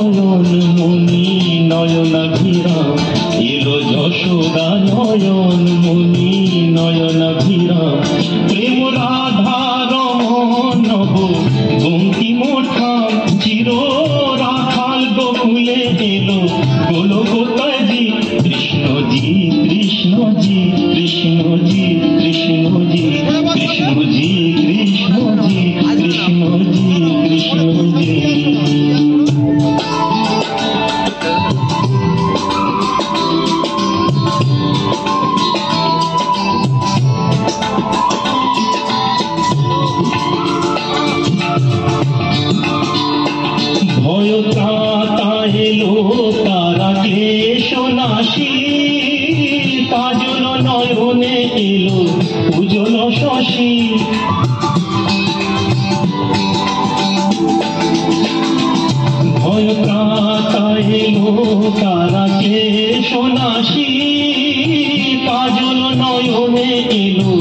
নয়ন মনি নয়নাভিরাম এলো যশোদা নয়ন মনি নয়নাভিরাম প্রেম রাধা রমণ নব বঙ্কিম ঠাম চির রাখাল গোকুলে এলো গোলগোতাজি কৃষ্ণজি কৃষ্ণজি কৃষ্ণজি কৃষ্ণজি কৃষ্ণজি কৃষ্ণজি কৃষ্ণজি কৃষ্ণজি ভয়ত্রাতা এলো তারা ক্লেশ নাশী কাজল নয়নে এলো উজ্জ্বল শশী ভয়ত্রাতা এলো তারা ক্লেশ নাশী কাজল নয়নে এলো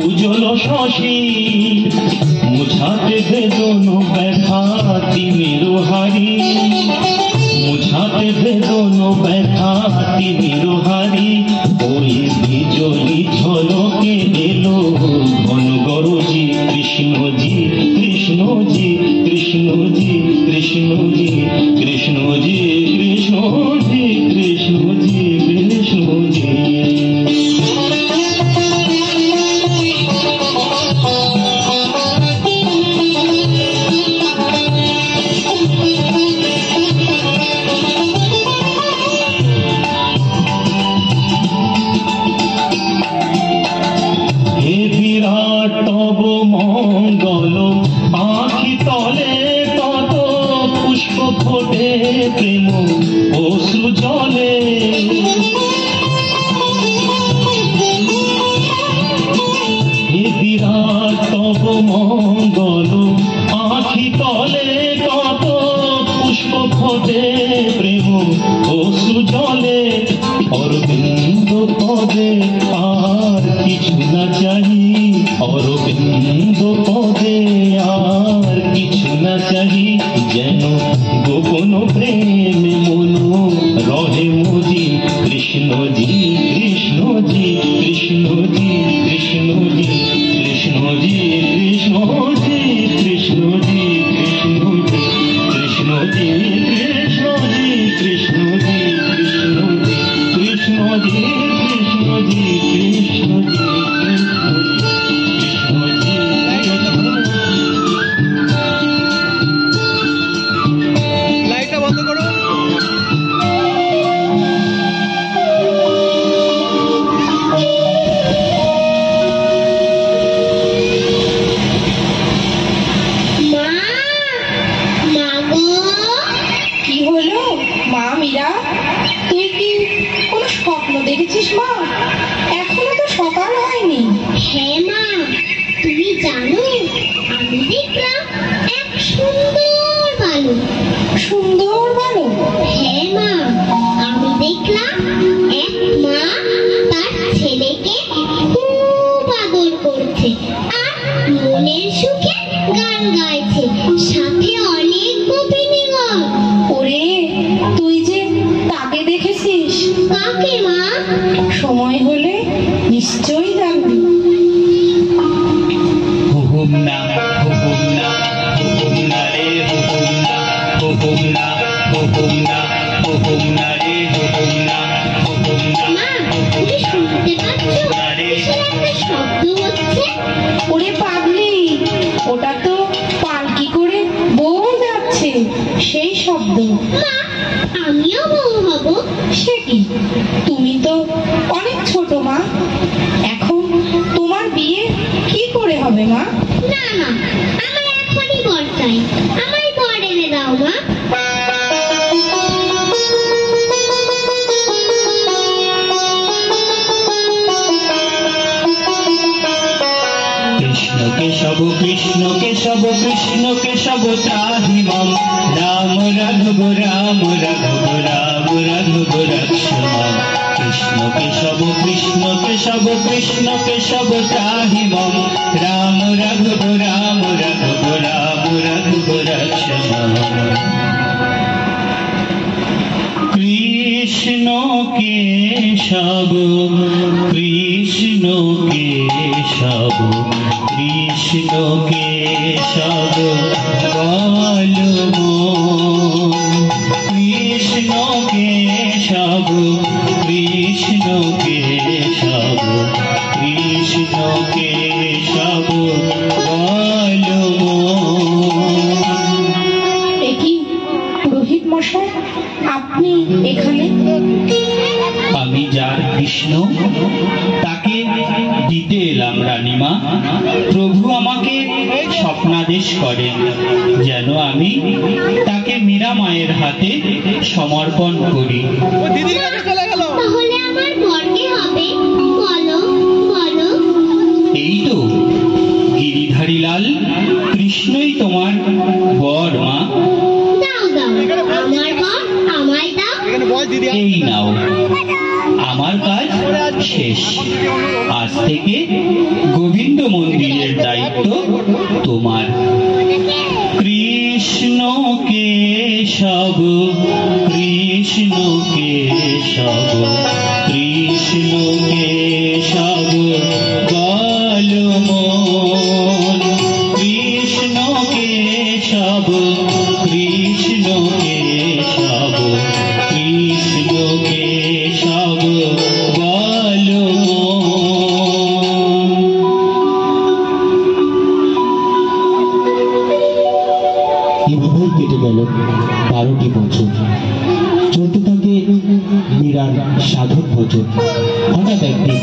উজ্জ্বল শশী মুছাতে বেদন ব্যথা তিমির হারি মুছাতে বেদন ব্যথা তিমির হারি ওই বিজলি ঝলকে এলো ঘন গরজি কৃষ্ণজি কৃষ্ণজি কৃষ্ণজি কৃষ্ণজি কৃষ্ণজি কৃষ্ণজি কৃষ্ণজি কৃষ্ণজি মঙ্গল আখি তলে তত পুষ্প ফোটে প্রেম অশ্রু জলে হে বিরাট তব মঙ্গল আখি তলে তত পুষ্প ফোটে প্রেম অশ্রু জলে অরবিন্দ পদে আর কিছু না চাই অরবিন্দ পদে আর কিছু না চাহি যেন গোপন প্রেমে মনো রহে মোজি কৃষ্ণজি কৃষ্ণজি কৃষ্ণজি কৃষ্ণজি কৃষ্ণজি কৃষ্ণজি কৃষ্ণজি কৃষ্ণজি কৃষ্ণজি কৃষ্ণজি কৃষ্ণজি কৃষ্ণজি কৃষ্ণজি কৃষ্ণজি সুন্দর বালক? হ্যাঁ মা, আমি দেখলাম এক মা তার ছেলেকে খুব আদর করছে আর মনের সুখে গান গাইছে, সাথে অনেক গোপিনীগণ। ওরে, তুই যে তাকে দেখেছিস? কাকে মা? সময় হলে নিশ্চয়ই জানবি। হুহুম না হুহুম না হুহুম না রে হুহুম না হুহুম না হুহুম না হুহুম না রে হুহুম না হুহুম না। মা, তুমি শুনতে পাচ্ছ? কিসের একটা শব্দ হচ্ছে? ওরে পাগলি, ওটা তো পালকি করে বউ যাচ্ছে, সেই শব্দ। মা, আমিও বউ হব? সে কি, তুমি তো অনেক ছোট মা, এখন তোমার বিয়ে কি করে হবে মা? না না, আমার এখনই বর চাই, আমায় বর এনে দাও মা। কৃষ্ণ কেশব কৃষ্ণ কেশব কৃষ্ণ কেশব ত্রাহি মম, রাম রাঘব রাম রাঘব রাম রাঘব রক্ষ মম। কৃষ্ণ কেশব কৃষ্ণ কেশব কৃষ্ণ কেশব ত্রাহি মম, রাম রাঘব রাম রাঘব রাম রাঘব রক্ষ মম। কেশব বল মন, কৃষ্ণ কেশব কৃষ্ণ কেশব কৃষ্ণ কেশব বল মন। একই পুরোহিত মশাই, আপনি এখানে? আমি যার কৃষ্ণ তাকে দিতে এলাম রানীমা। প্রভু আমাকে স্বপ্নাদেশ করেন যেন আমি তাকে মীরা মায়ের হাতে সমর্পণ করি। তাহলে আমার বরকে হবে? বলো বলো। এই তো গিরিধারী লাল কৃষ্ণই তোমার বর মা। দাও দাও, আমার বর আমায় দাও। এই নাও, আমার কাজ শেষ। আজ থেকে গোবিন্দ মন্দিরের দায়িত্ব তোমার। কৃষ্ণ কেশব কৃষ্ণ কেশব কৃষ্ণ কেশব বল মন, কৃষ্ণ কেশব কৃষ্ণ কেশব কৃষ্ণ কেশব বল মন। এভাবেই কেটে গেল 12টি বছর। চলতে থাকে মীরার সাধক ভজন। হঠাৎ একদিন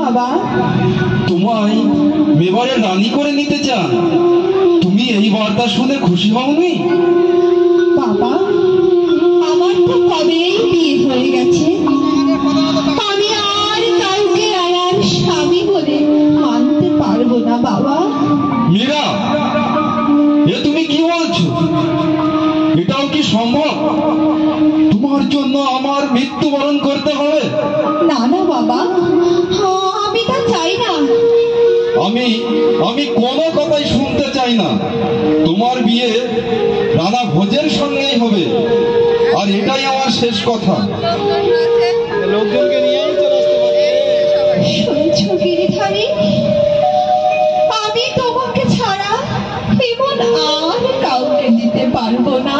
বাবা? তোমায় মেবারে রানী করে নিতে চান। তুমি এই বার্তা শুনে খুশি হওনি? বাবা, আমার তো কবেই বিয়ে হয়ে গেছে। আমি আর কাউকে আর স্বামী বলে মানতে পারবো না বাবা। মীরা, এ তুমি কি বলছো? এটাও কি সম্ভব? তোমার জন্য আমার মৃত্যুবরণ করতে হবে? না না বাবা, আমি তা চাই না। আমি কোনো কথাই শুনতে চাই না। তোমার বিয়ে রানা ভোজের সঙ্গেই হবে, আর এটাই আমার শেষ কথা। লোকজনকে নিয়েই চলে আসতে পারে। শুনছো গিরিধারী, আমি তোমাকে ছাড়া এমন আর কাউকে দিতে পারবো না।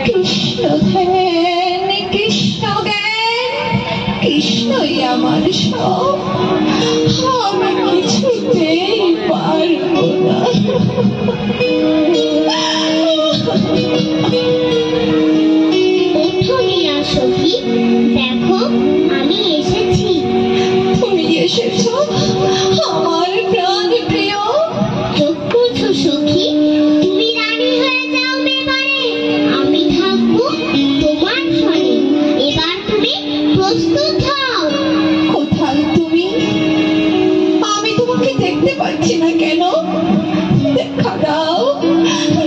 কৃষ্ণ ধ্যান, কৃষ্ণ জ্ঞান, কৃষ্ণই আমার সব। আমি কিছুতেই পারবো না। ওঠো মীরা সখী, দেখো আমি এসেছি। তুমি এসেছো আমার প্রাণ প্রিয়। চোখ মুছো সখী, তুমি রানী হয়ে যাও মেবারে। আমি থাকবো তোমার ঘরে। এবার তুমি প্রস্তুত হও। কোথায় তুমি? আমি তোমাকে দেখতে পাচ্ছি না কেন? দেখা দাও,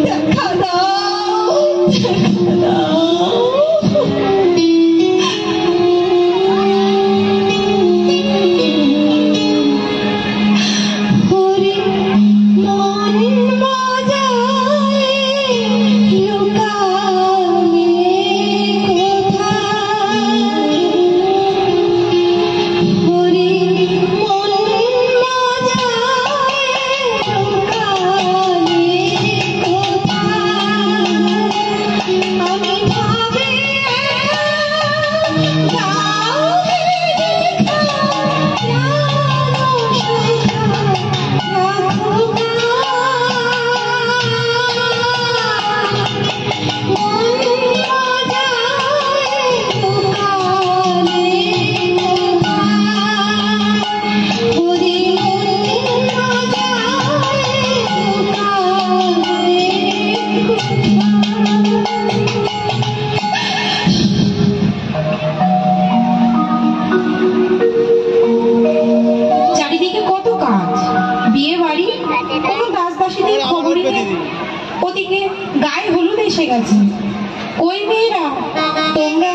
দেখা দাও, দেখা দাও। হরি মন মজায় লুকালে কোথায়? হরি মন মজায় লুকালে কোথায়? আমি ভাবে চারিদিকে কত কাজ, বিয়ে বাড়ি, কোনো দাস দাসীদের খবরই নেই। ওদিকে গায়ে হলুদ এসে গেছে। ওই মেয়েরা, তোমরা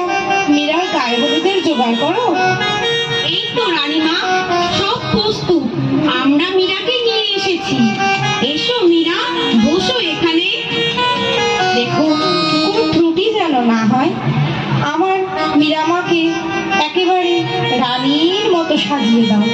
মীরার গায়ে হলুদের জোগাড় করো। এই তো রানীমা, সব প্রস্তুত। আমরা মীরাকে নিয়ে এসেছি। এসো মীরা, বসো এখানে। দেখো কোনো ত্রুটি যেন না হয়। আমার মীরামাকে একেবারে রানীর মতো সাজিয়ে দাও।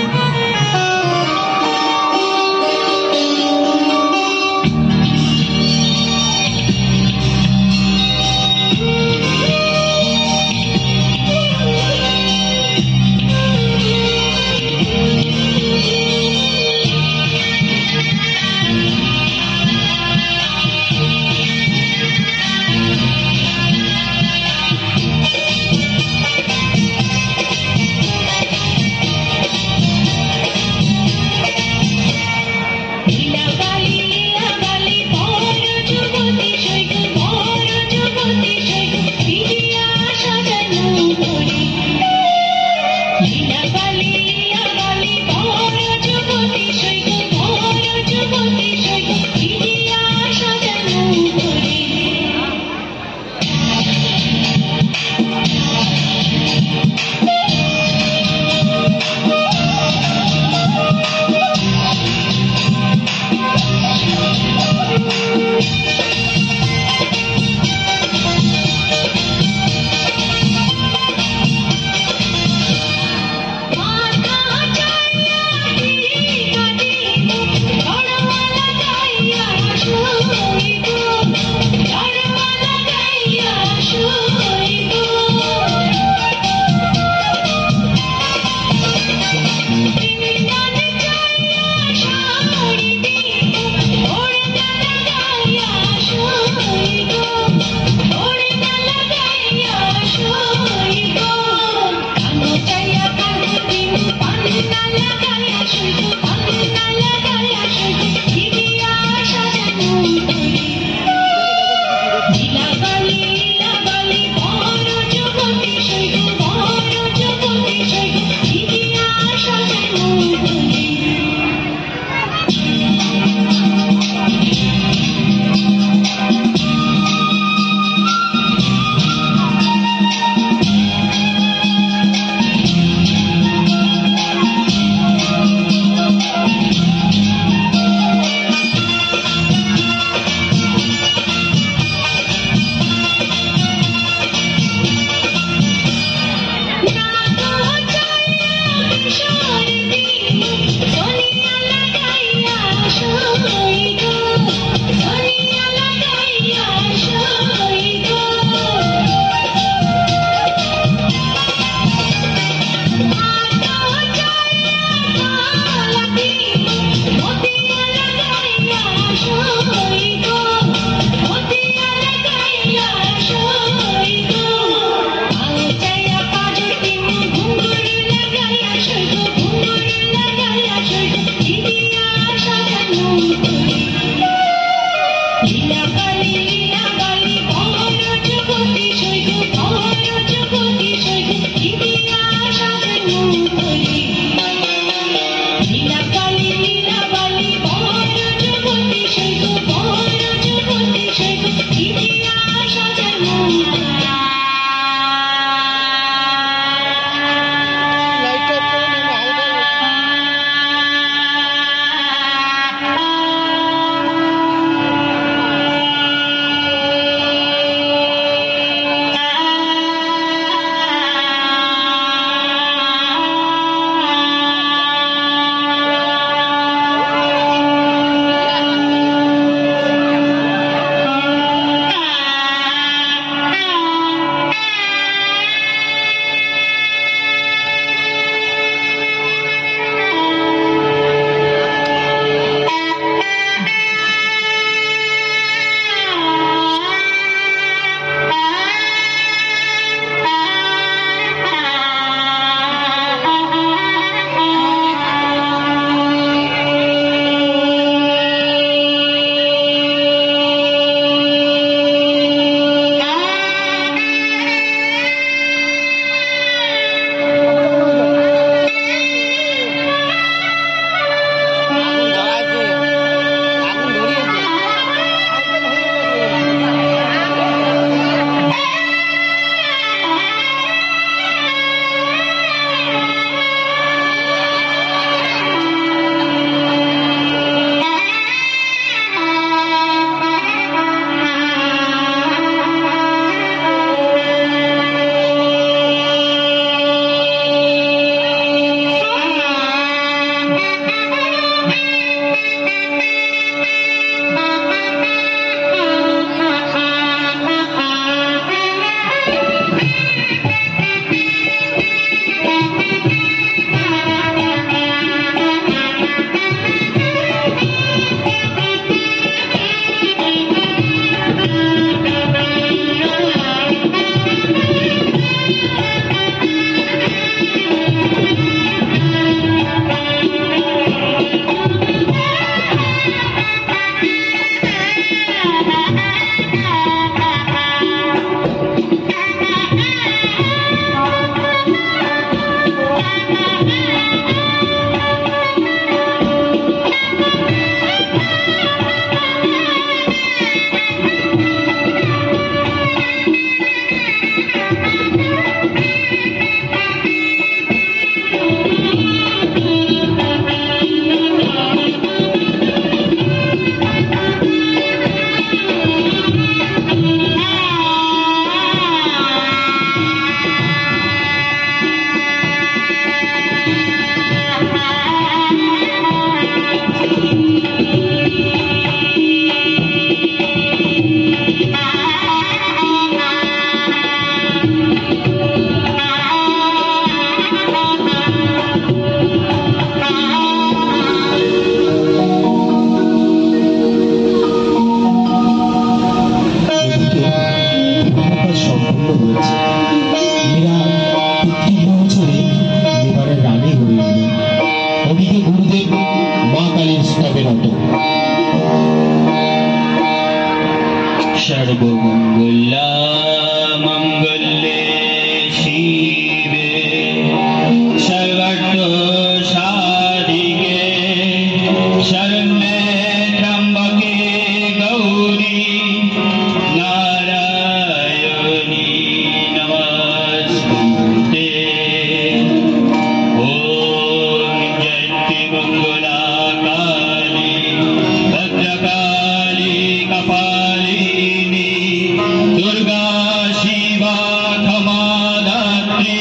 রে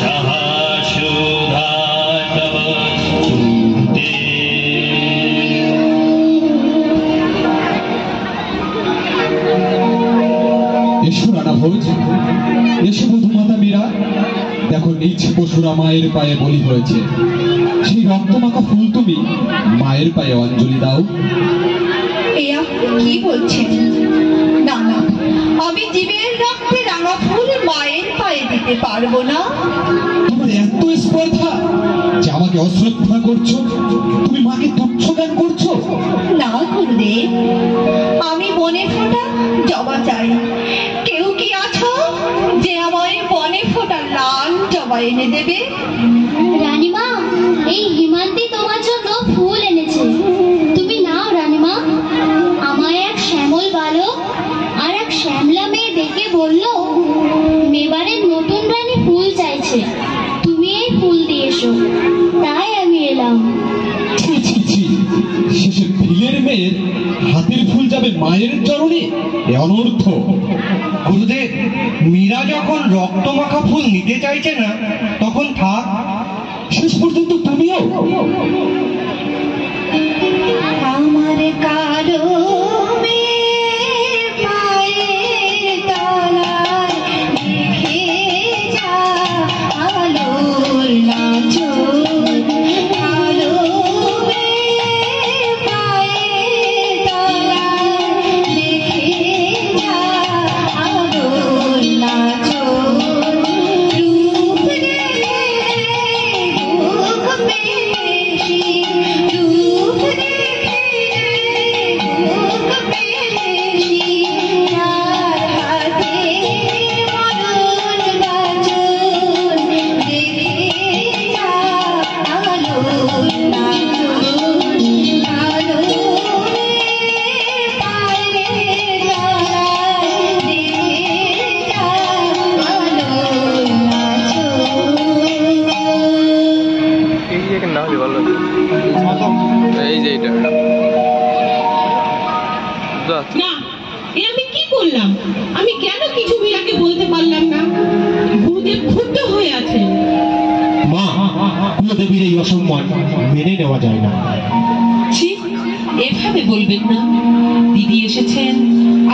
সহাসুধা তব স্তূতে। এসো রানা ভোজ, এসো বধূমাতা মীরা। দেখো নিজ পশুরা মায়ের পায়ে বলি হয়েছে, সেই রক্তমাখা ফুল তুমি মায়ের পায়ে অঞ্জলি দাও। এই আপনি কি বলছেন? না না, আমি জীবের রক্তে রাঙা ফুল মায়ের পায়ে দিতে পারবো না। তোমার এত স্পর্ধা যে আমাকে অশ্রদ্ধা করছো, তুমি মাকে তুচ্ছ জ্ঞান করছো। না গুরুদেব, আমি বনে ফোটা জবা চাই। কেউ কি আছো যে আমায় বনে ফোটা লাল জবা এনে দেবে? রানীমা, এই হিমান্তি তোমার জন্য ফুল এনেছে, তুমি নাও রানীমা। আমায় এক শ্যামল বালক আর এক শ্যামলা মেয়ে ডেকে বলল মেবারের নতুন রানী ফুল চাইছে, তুমি এই ফুল দিয়ে এসো। তাই আমি এলাম। ছি ছি ছি, শেষে ভিলের মেয়ের হাতের ফুল যাবে মায়ের চরণে, এ অনর্থ। গুরুদেব, মীরা যখন রক্তমাখা ফুল নিতে চাইছে না তখন থাক। শেষ পর্যন্ত তুমিও। আমার কালো মেয়ে পায়ে তলায় দেখে যা আলোর নাচন। কালো মেয়ে পায়ে তলায় দেখে যা আলোর নাচন। রূপ দেখে বুক পেয়েছি, রূপ দেখে বুক পেয়েছি, তার হাতে মরণ বাজন। দেখে যা আলোর নাচন। কালো মেয়ে পায়ে তলায় দেখে যা আলোর নাচন। এই যে না হলে ভালো হতো। এই যে এটা না, এ আমি কি করলাম? আমি কেন কিছু মীরাকে বলতে পারলাম না? গুরুদেব ক্ষুব্ধ হয়ে আছেন। মা, কুলদেবীর এই অসম্মান মেনে নেওয়া যায় না। ছি, এভাবে বলবেন না। দিদি এসেছেন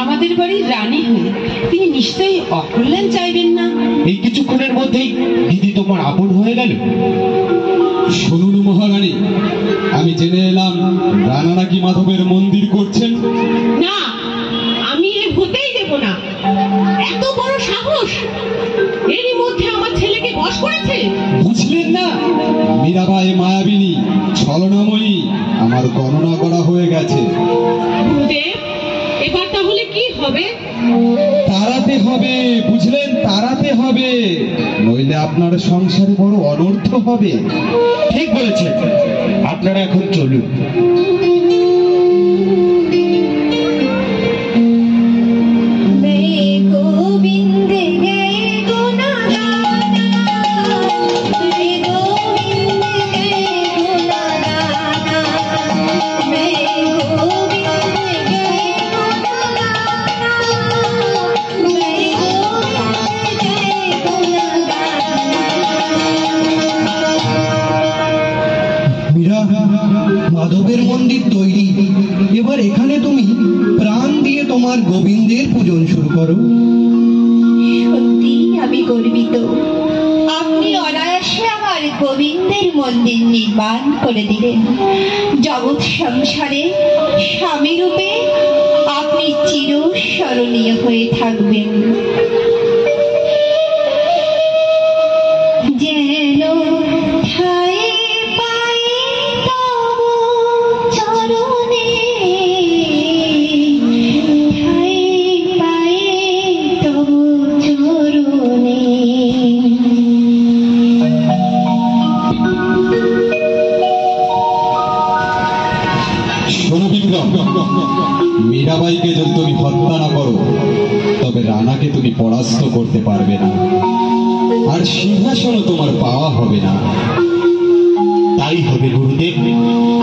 আমাদের বাড়ির রানী হয়ে, তিনি নিশ্চয়ই অকল্যাণ চাইবেন না। এই কিছুক্ষণের মধ্যেই দিদি তোমার আপন হয়ে গেল। শুনুন মহারানী, আমি জেনে এলাম রানা নাকি মাধবের মন্দির করছেন। না, আমি এ হতেই দেব না। এত বড় সাহস! এরই মধ্যে আমার ছেলেকে বশ করেছে। বুঝলেন না, মীরাবাই মায়াবিনী ছলনাময়ী আমার গণনা করা হয়ে গেছে। গুরুদেব, এবার তাহলে কি হবে? তাড়াতে হবে, বুঝলেন, তাড়াতে হবে, নইলে আপনার সংসারে বড় অনর্থ হবে। ঠিক বলেছেন, আপনারা এখন চলুন। মীরা, মাধবের মন্দির তৈরি, এবার এখানে তুমি প্রাণ দিয়ে তোমার গোবিন্দের পূজন শুরু করো। সত্যি আমি গর্বিত। আপনি অনায়াসে আমার গোবিন্দের মন্দির নির্মাণ করে দিলেন। জগৎ সংসারে স্বামী রূপে আপনি চিরস্মরণীয় হয়ে থাকবেন। যেন ঠায়ে পায়ে তব চরণে, ঠায়ে পায়ে তব চরণে। শোনো বিক্রম, মীরাবাইকে যদি তুমি হত্যা না করো তবে রানাকে তুমি পরাস্ত করতে পারবে না, আর সিংহাসনও তোমার পাওয়া হবে না। তাই হবে গুরুদেব,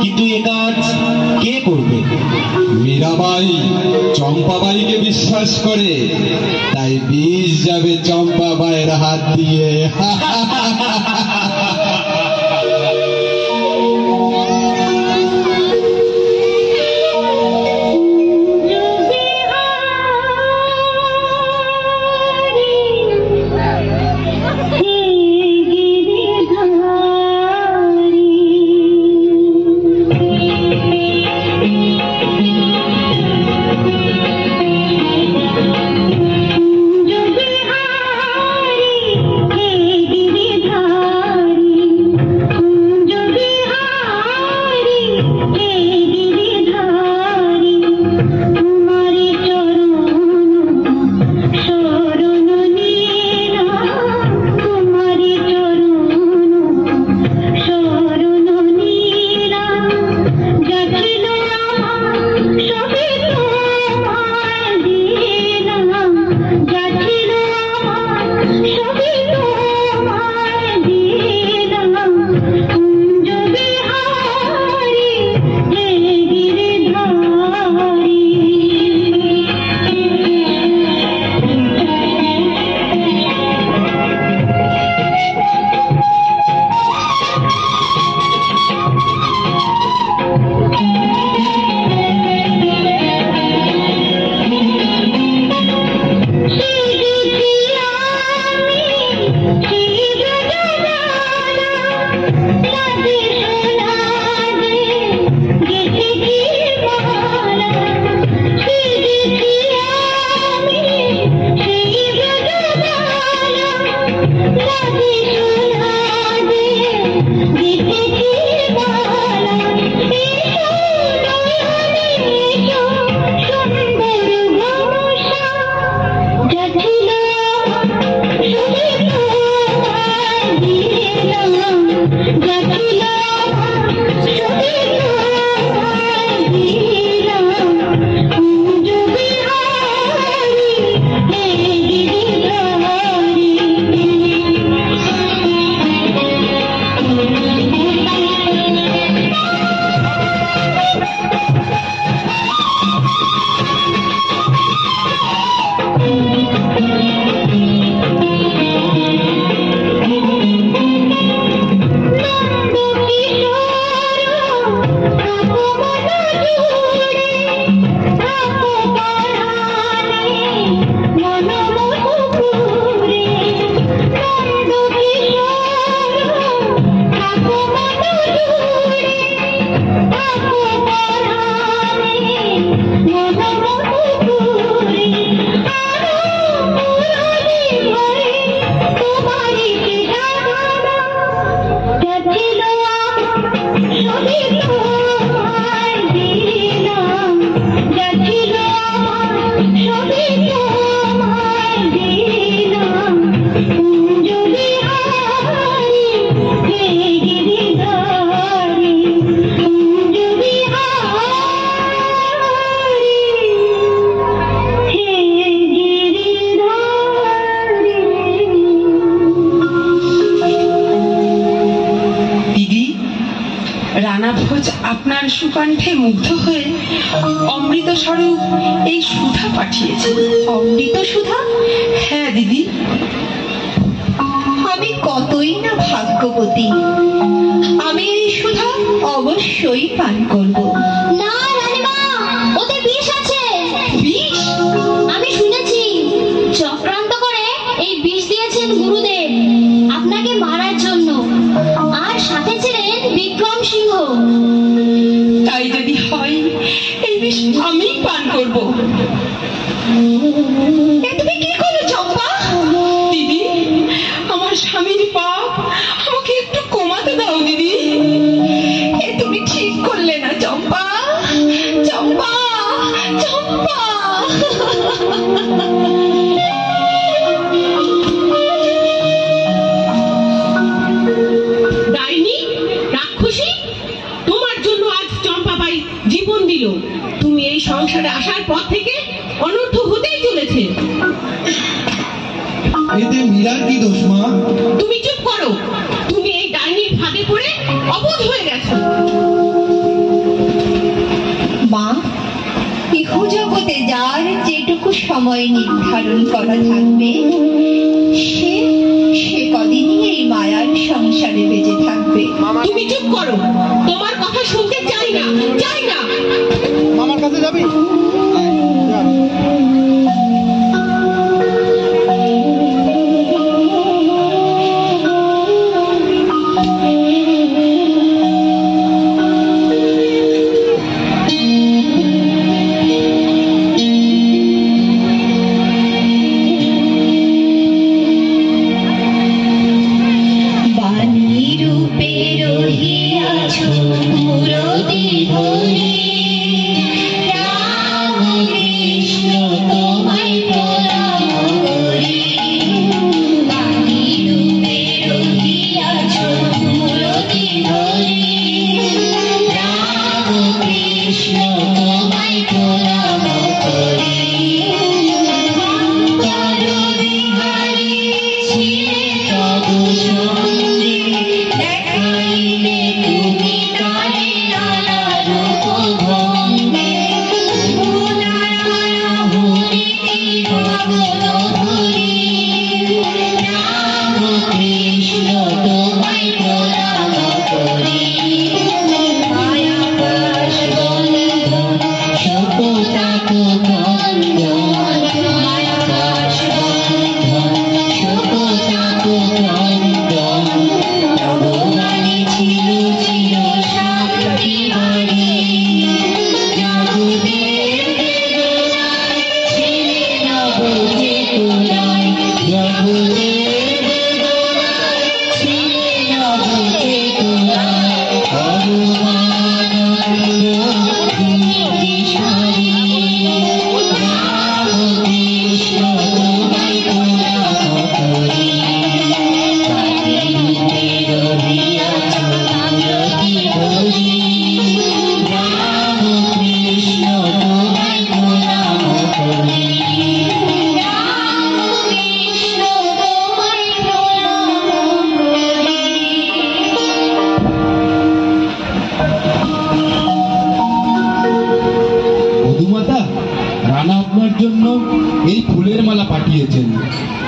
কিন্তু এ কাজ কে করবে? মীরাবাই চম্পাবাইকে বিশ্বাস করে, তাই বিষ যাবে চম্পাবাইয়ের হাত দিয়ে। রানাভোজ আপনার সুকণ্ঠে মুগ্ধ হয়ে অমৃত স্বরূপ এই সুধা পাঠিয়েছে। অমৃত সুধা? হ্যাঁ দিদি। আমি কতই না ভাগ্যবতী, আমি এই সুধা অবশ্যই পান করব। না রানীমা, ওতে বিষ আছে। বিষ? আমি শুনেছি চক্রান্ত করে এই বিষ দিয়েছেন গুরুদেব আপনাকে মারার জন্য, আর সাথে ছিলেন বিক্রম সিংহ। তাই যদি হয় এই বিষ আমি পান করব। তুমি কি করলে চম্পা? দিদি, আমার স্বামীর পাপ আমাকে একটু কমাতে দাও দিদি। এ তুমি ঠিক করলে না চম্পা, চম্পা, চম্পা। ডাইনি, রাক্ষসী, তোমার জন্য আজ চম্পাবাই জীবন দিল। তুমি এই সংসারে আসার পর থেকে অনর্থ হতেই চলেছে। এতে মীরার কি দোষ মা? তুমি চুপ করো। তুমি এই ডাইনির ফাঁদে পড়ে অবোধ সময় নির্ধারণ করা থাকবে, সে সে কদিনই এই মায়ার সংসারে বেঁচে থাকবে। তুমি চুপ করো, তোমার কথা শুনতে চাই না, চাই না। মামার কাছে যাবি?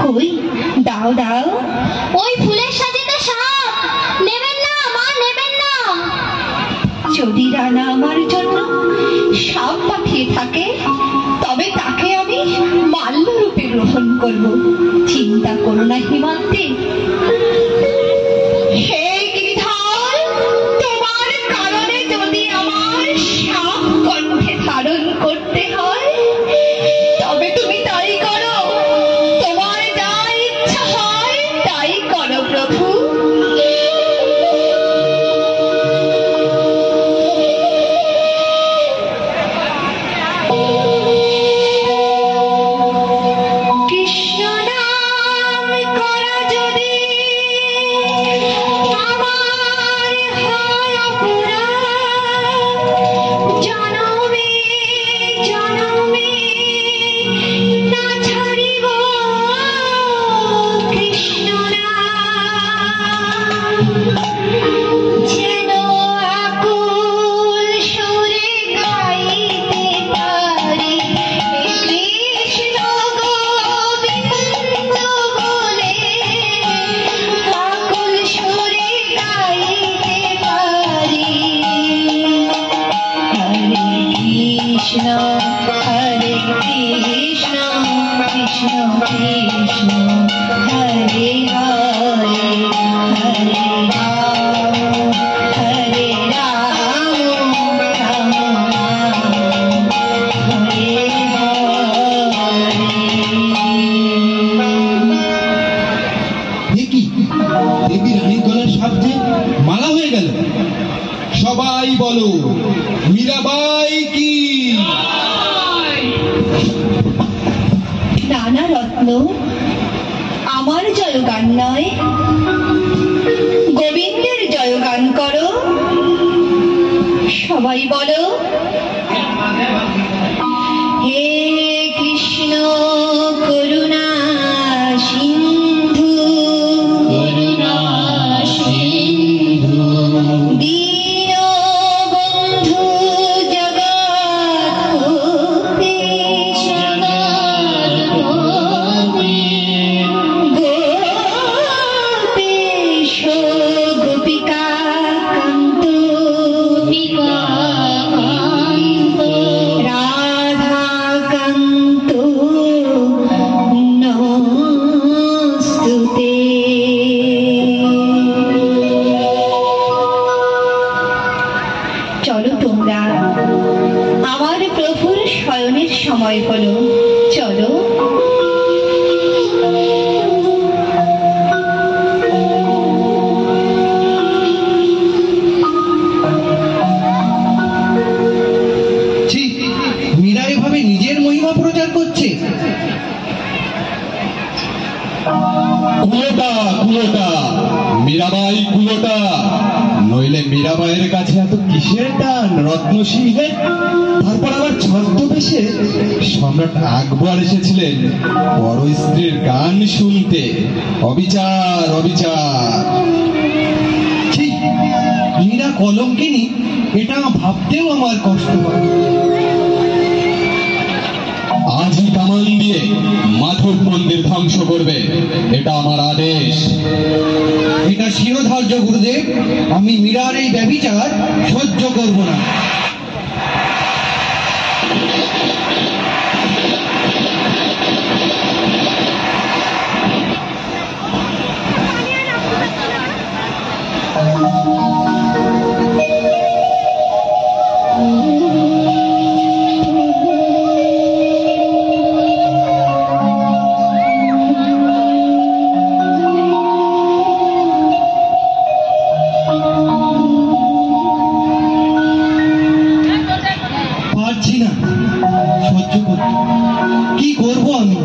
কই দাও দাও। ওই ফুলের সাথে তো সাপ, নেবেন না মা, নেবেন না। যদি রানা আমার জন্য সাপ পাঠিয়ে থাকে, তবে তাকে আমি মাল্য রূপে গ্রহণ করব। চিন্তা করো না হিমান্তি। হে গিরিধর, তোমার কারণে যদি আমার সাপ কণ্ঠে ধারণ করতে হয়, তবে তুমি তাই করো। তোমার যা ইচ্ছা হয় তাই করো প্রভু। কৃষ্ণ নাম করা যদি আমার হয় অপরাধ, জনমে জনমে না ছাড়িব কৃষ্ণ নাম। যেন আকুল সুরে গাইতে পারি কৃষ্ণ গোবিন্দ বলে, আকুল সুরে গাইতে পারি। হরে কৃষ্ণ হরে কৃষ্ণ কৃষ্ণ কৃষ্ণ হরে হরে, হরে রাম হরে রাম, রাম রাম হরে হরে। দেখি দেবী রানীর গলার শব্দে মালা হয়ে গেল। সবাই বলো মীরাবাই কি। নানা রত্ন আমার জয়গান নয়, গোবিন্দের জয়গান করো। সবাই বলো হে কৃষ্ণ করুণা সিন্ধু, করুণা সিন্ধু দীন বন্ধু জগৎ সময় হলো, চলো। মীরা এভাবে নিজের মহিমা প্রচার করছে। কুলোটা কুলোটা, মীরাবাই কুলোটা, নইলে মীরাবাইয়ের কাছে এত কিসের টান রত্নসিংহের? তারপর আবার ছদ্মবেশে সম্রাট আকবর এসেছিলেন পর স্ত্রীর গান শুনতে। অবিচার অবিচার। ঠিক, মীরা কলঙ্কিনী এটা ভাবতেও আমার কষ্ট হয়। আজই কামান দিয়ে মাধব মন্দির ধ্বংস করবে, এটা আমার আদেশ। এটা শিরোধার্য গুরুদেব, আমি মীরার এই ব্যভিচার সহ্য করব না। পারছি না সহ্য করতে, কি করব আমি?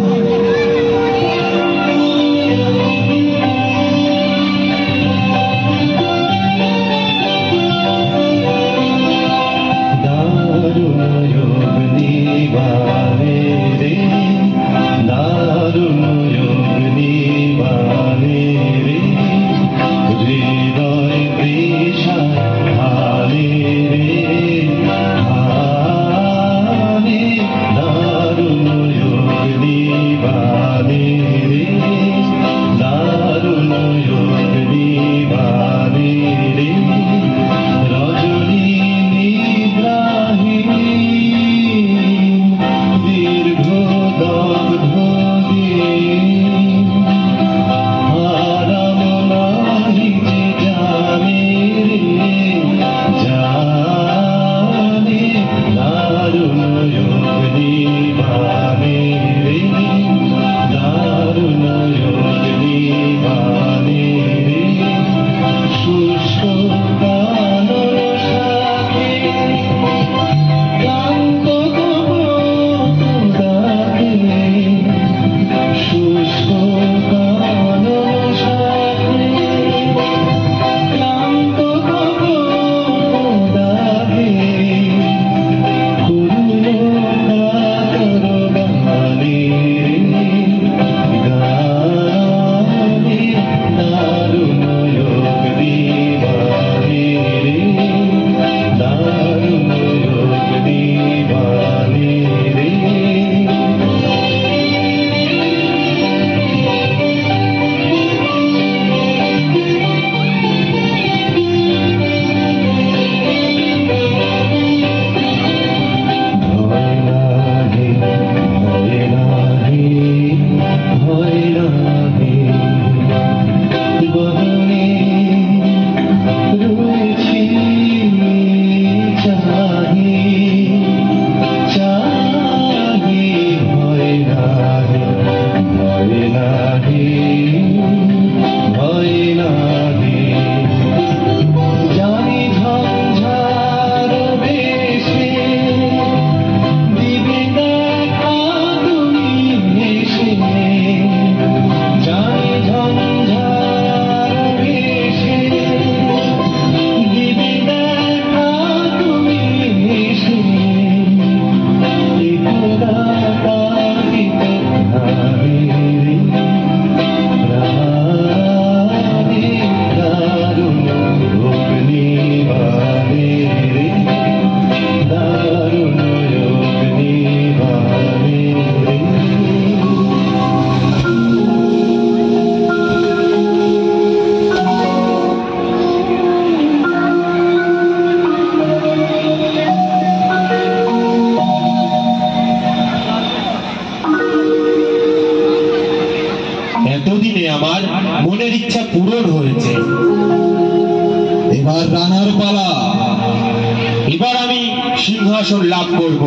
এবার আমি সিংহাসন লাভ করব।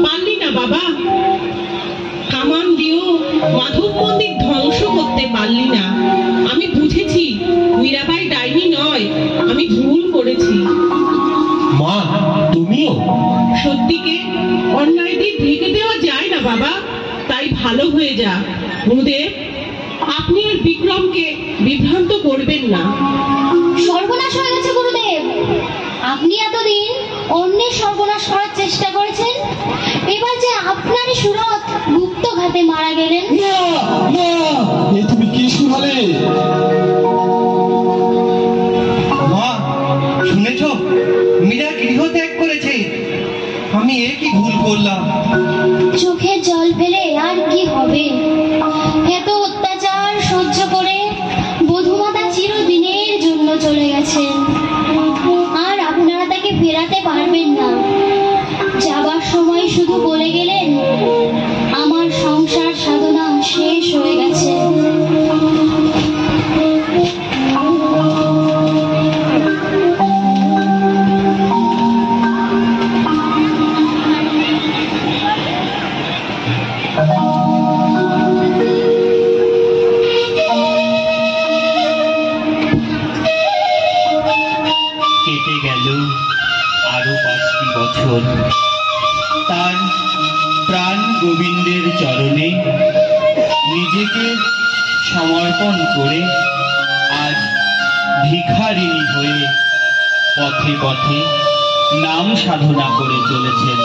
পারলি না বাবা, কামান দিয়েও মাধব মন্দির ধ্বংস করতে পারলি না। আমি বুঝেছি মীরাবাই ডাইনি নয়, আমি ভুল করেছি। মা, তুমিও? সত্যিকে অন্যায় দিয়ে ঢেকে দেওয়া যায় না বাবা, তাই ভালো হয়ে যা। গুরুদেব, আপনি আর বিক্রমকে বিভ্রান্ত করবেন না। সর্বনাশ হয়ে গেছে গুরুদেব। আপনি এতদিন অন্যের সর্বনাশ করার চেষ্টা করেছেন, এবার যে আপনারই সুরত গুপ্ত ঘাতে মারা গেলেন। না না, এ তুমি কি শুনালে? মা, শুনেছ? মীরা গৃহ ত্যাগ করেছে। আমি এ কি ভুল করলাম? চোখের জল ফেলে আর কি হবে? এত অত্যাচার সহ্য করে বধূমাতা চিরদিনের জন্য চলে গেছেন, আর আপনারা তাকে ফেরাতে পারবেন না। যাবার সময় শুধু বলে গেলেন, আমার সংসার সাধনা শেষ হয়ে গেছে। কেটে গেল আরো 5টি বছর। তার প্রাণ গোবিন্দের চরণে নিজেকে সমর্পণ করে আজ ভিখারিণী হয়ে পথে পথে নাম সাধনা করে চলেছেন।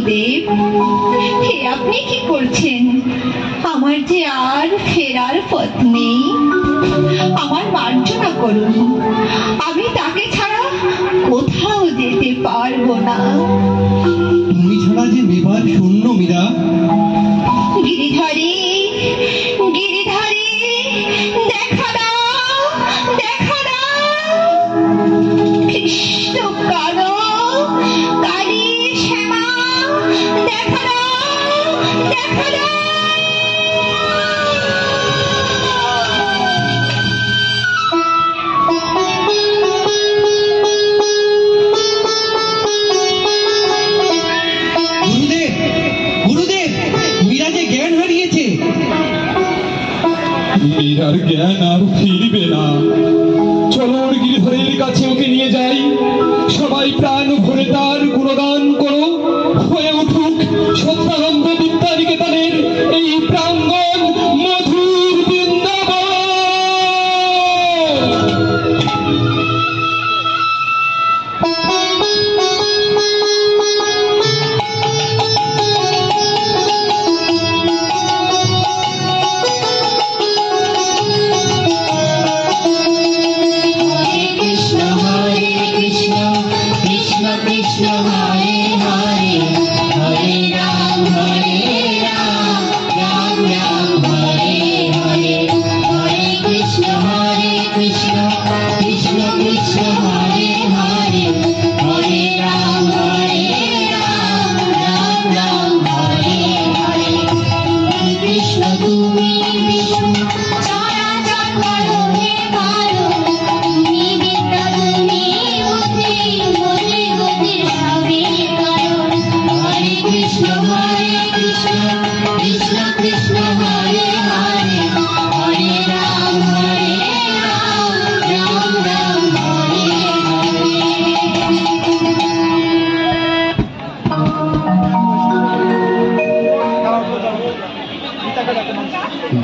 গুরুদেব, হে আপনি কি করছেন? আমার যে আর ফেরার পথ নেই, আমার মার্জনা করুন। আমি তাকে ছাড়া কোথাও যেতে পারবো না। তুমি ছাড়া যে বিবার শূন্য মীরা। গিরিধারী, গিরিধারী, দেখা দাও, দেখা দাও। কৃষ্ণ কালো, কালী শ্যামা, দেখা দাও, দেখা দাও। গুরুদেব, গুরুদেব, মীরা যে জ্ঞান হারিয়েছে। মীরার জ্ঞান আর ফিরবে না। চলো ওর গিরিধরের কাছে ওকে নিয়ে যাই। সবাই প্রাণ ভরে তার গুণগান করো। হয়ে উঠুক সত্যানন্দ বিদ্যানিকেতনের এই প্রাঙ্গণ মধুর বৃন্দাবন।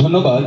ধন্যবাদ।